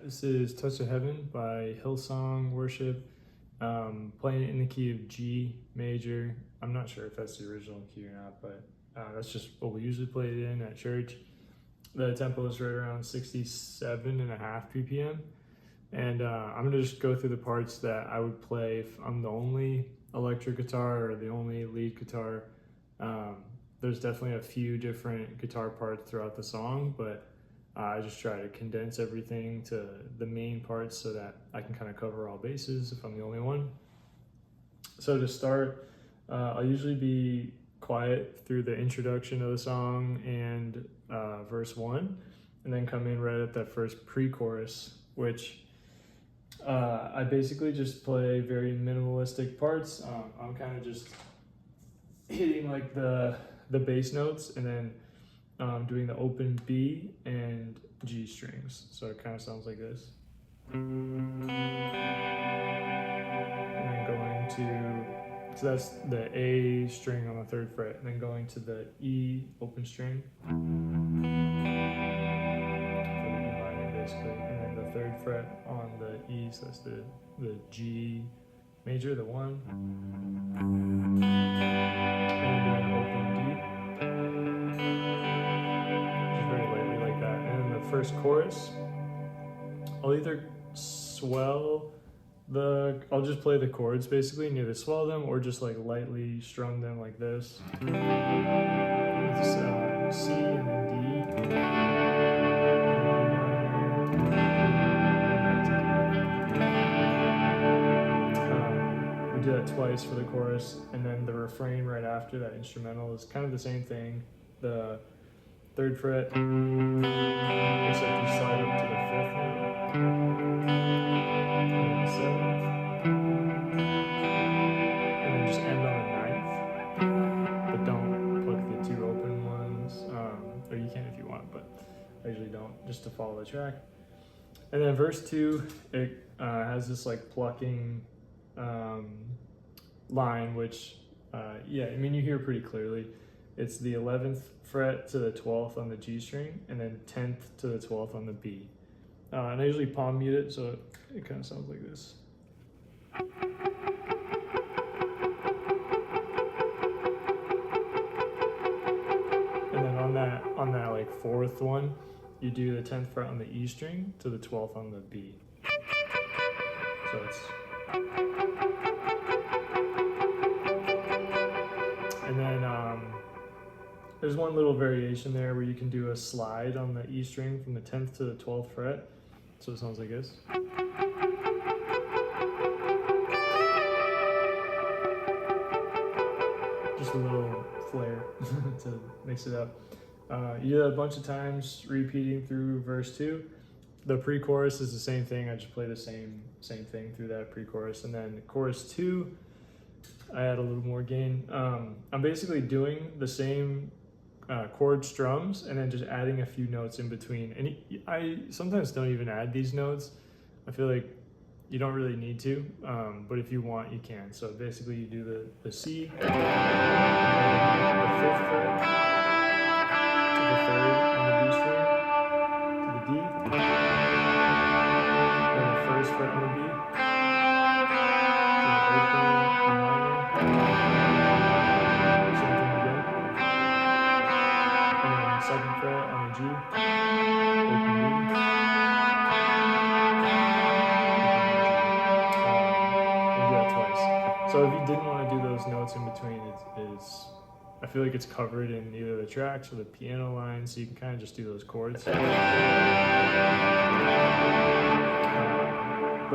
This is Touch of Heaven by Hillsong Worship. Playing it in the key of G major. I'm not sure if that's the original key or not, but that's just what we usually play it in at church. The tempo is right around 67.5 BPM. And I'm gonna just go through the parts that I would play if I'm the only electric guitar or the only lead guitar. There's definitely a few different guitar parts throughout the song, but I just try to condense everything to the main parts so that I can kind of cover all bases if I'm the only one. So to start, I'll usually be quiet through the introduction of the song and verse 1, and then come in right at that first pre-chorus, which I basically just play very minimalistic parts. I'm kind of just hitting like the bass notes and then doing the open B and G strings. So it kind of sounds like this. And then going to, so that's the A string on the 3rd fret, and then going to the E open string for the E minor basically, and then the 3rd fret on the E, so that's the G major, the 1, and then doing the open D. First chorus, I'll either I'll just play the chords basically and either swell them or just like lightly strum them like this. It's C and then D. We do that twice for the chorus, and then the refrain right after that instrumental is kind of the same thing. The 3rd fret, except you slide up to the 5th note, and then the 7th, and then just end on the 9th, but don't pluck the 2 open ones, or you can if you want, but I usually don't, just to follow the track. And then verse 2, it has this like plucking line, which, yeah, I mean, you hear pretty clearly. It's the 11th fret to the 12th on the G string, and then 10th to the 12th on the B. And I usually palm mute it, so it kind of sounds like this. And then on that like 4th one, you do the 10th fret on the E string to the 12th on the B. So it's, and then there's one little variation there where you can do a slide on the E string from the 10th to the 12th fret. So it sounds like this. Just a little flair to mix it up. You do that a bunch of times, repeating through verse 2. The pre-chorus is the same thing. I just play the same thing through that pre-chorus. And then chorus 2, I add a little more gain. I'm basically doing the same chord strums and then just adding a few notes in between. And I sometimes don't even add these notes. I feel like you don't really need to, but if you want, you can. So basically you do the C, the 5th fret to the 3rd on the B string, to the D, then the 1st fret on the B, to the open E minor, same thing again, and then 2nd fret on the G, open B, and do that twice. So if you didn't want to do those notes in between, it's I feel like it's covered in either the tracks or the piano line, so you can kind of just do those chords. But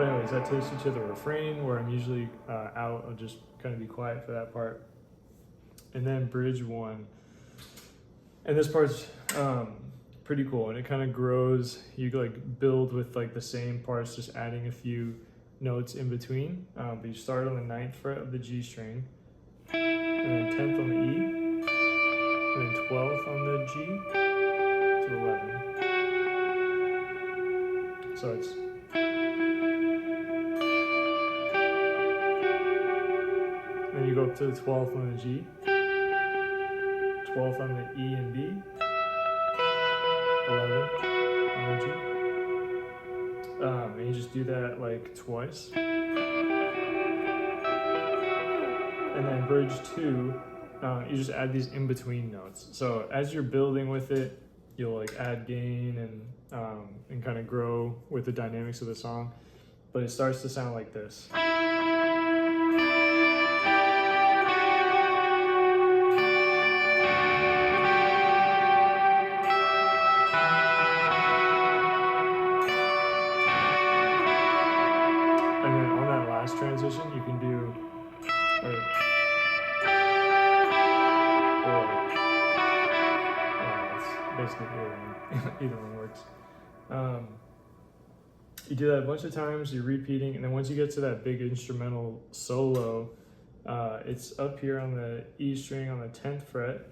anyways, that takes you to the refrain, where I'm usually out. I'll just kind of be quiet for that part. And then bridge 1. And this part's pretty cool, and it kind of grows. You like build with like the same parts, just adding a few notes in between. But you start on the 9th fret of the G string, and then 10th on the E, and then 12th on the G to 11. So it's, then you go up to the 12th on the G, 12th on the E and B, 11th on the G, And you just do that like twice. And then bridge 2, you just add these in between notes. So as you're building with it, you'll like add gain and kind of grow with the dynamics of the song. But it starts to sound like this. And then on that last transition, you can do, it's basically either one works. You do that a bunch of times, you're repeating, and then once you get to that big instrumental solo, it's up here on the E string on the 10th fret.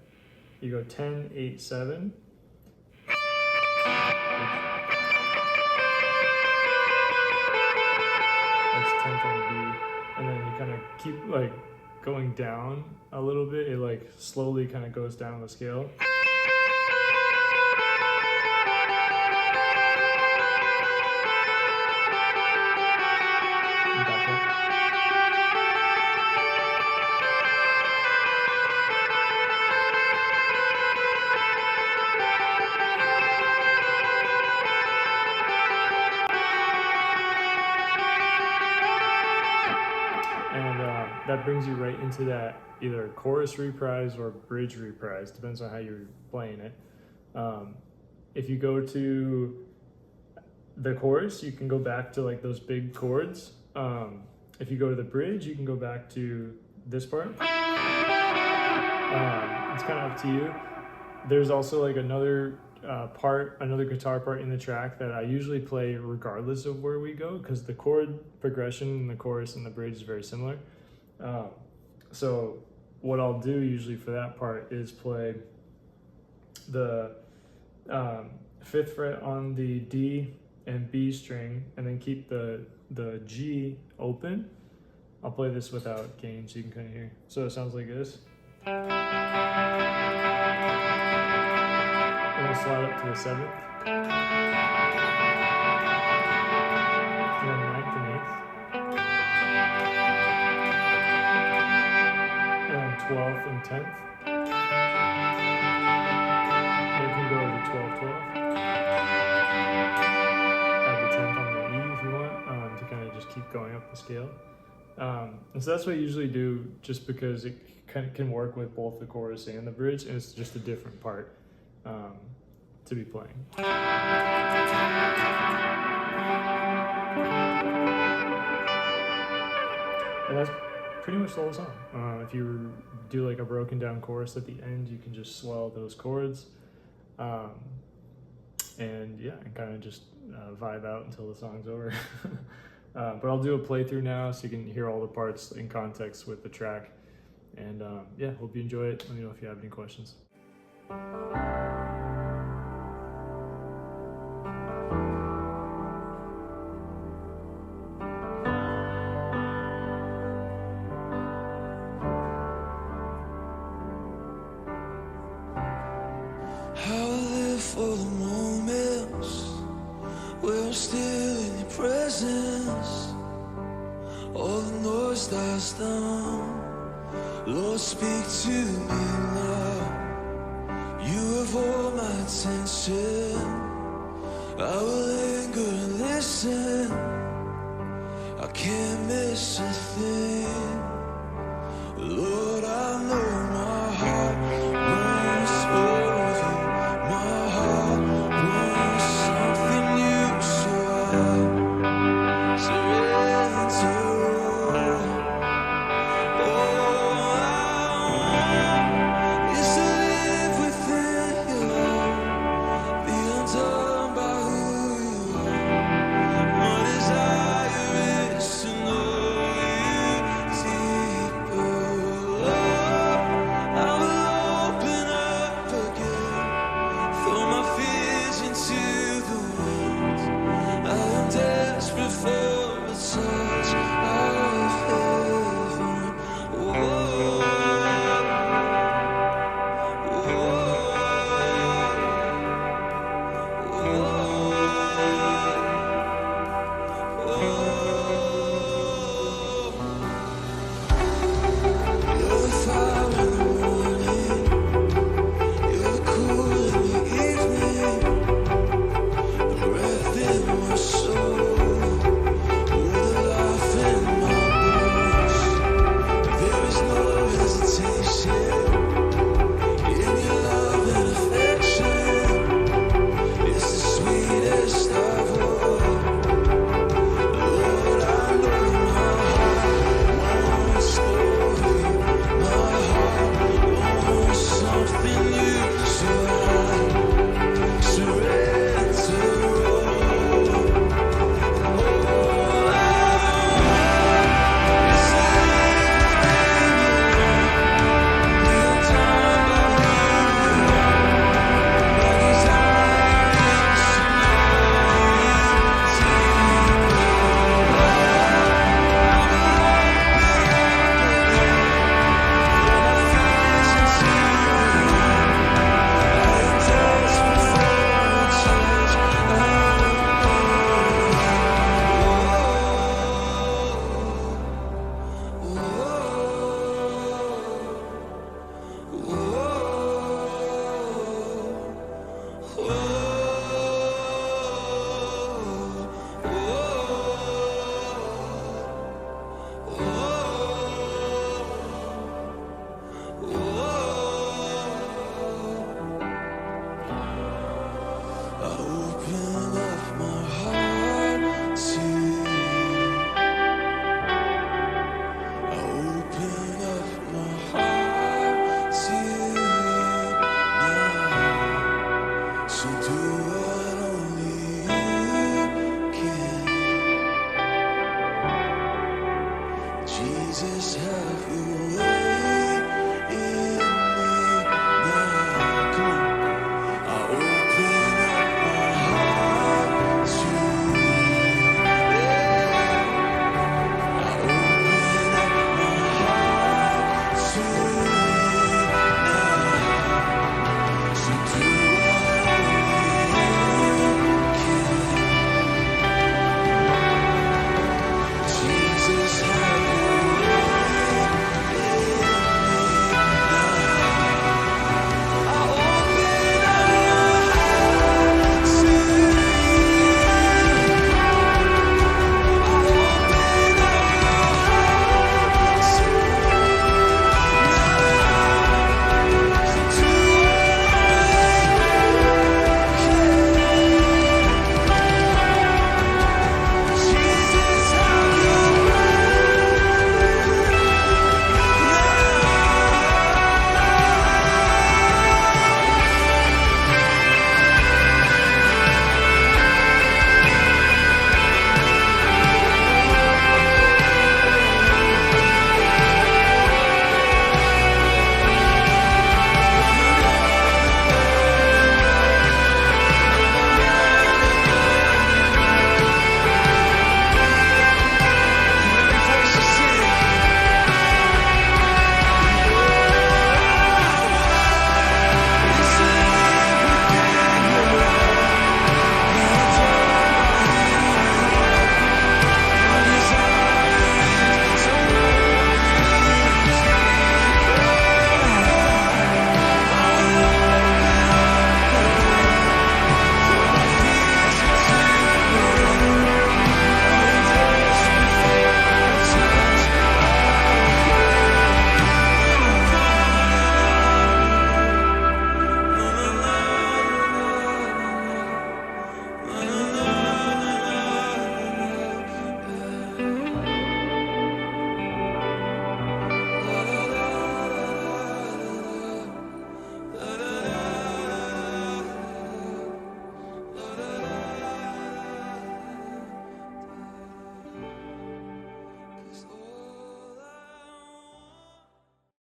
You go 10, 8, 7. That's 10th on the B. And then you kind of keep like going down a little bit. It like slowly kind of goes down the scale. That brings you right into that either chorus reprise or bridge reprise, depends on how you're playing it. If you go to the chorus, you can go back to like those big chords. If you go to the bridge, you can go back to this part. It's kind of up to you. There's also like another guitar part in the track that I usually play regardless of where we go, because the chord progression in the chorus and the bridge is very similar. So what I'll do usually for that part is play the 5th fret on the D and B string, and then keep the G open. I'll play this without gain so you can kind of hear. So it sounds like this. And then slide up to the 7th. And then 9th and 8th. 12th and 10th. You can go to 12, 12. Add the 10th on the E if you want, to kind of just keep going up the scale. And so that's what I usually do, just because it kind of can work with both the chorus and the bridge, and it's just a different part to be playing. And that's pretty much the whole song. If you do like a broken down chorus at the end, you can just swell those chords, and yeah, and kind of just vibe out until the song's over. But I'll do a playthrough now so you can hear all the parts in context with the track. And yeah, hope you enjoy it. Let me know if you have any questions. For the moments where I'm still in your presence, all the noise dies down. Lord, speak to me now. You have all my attention. I will linger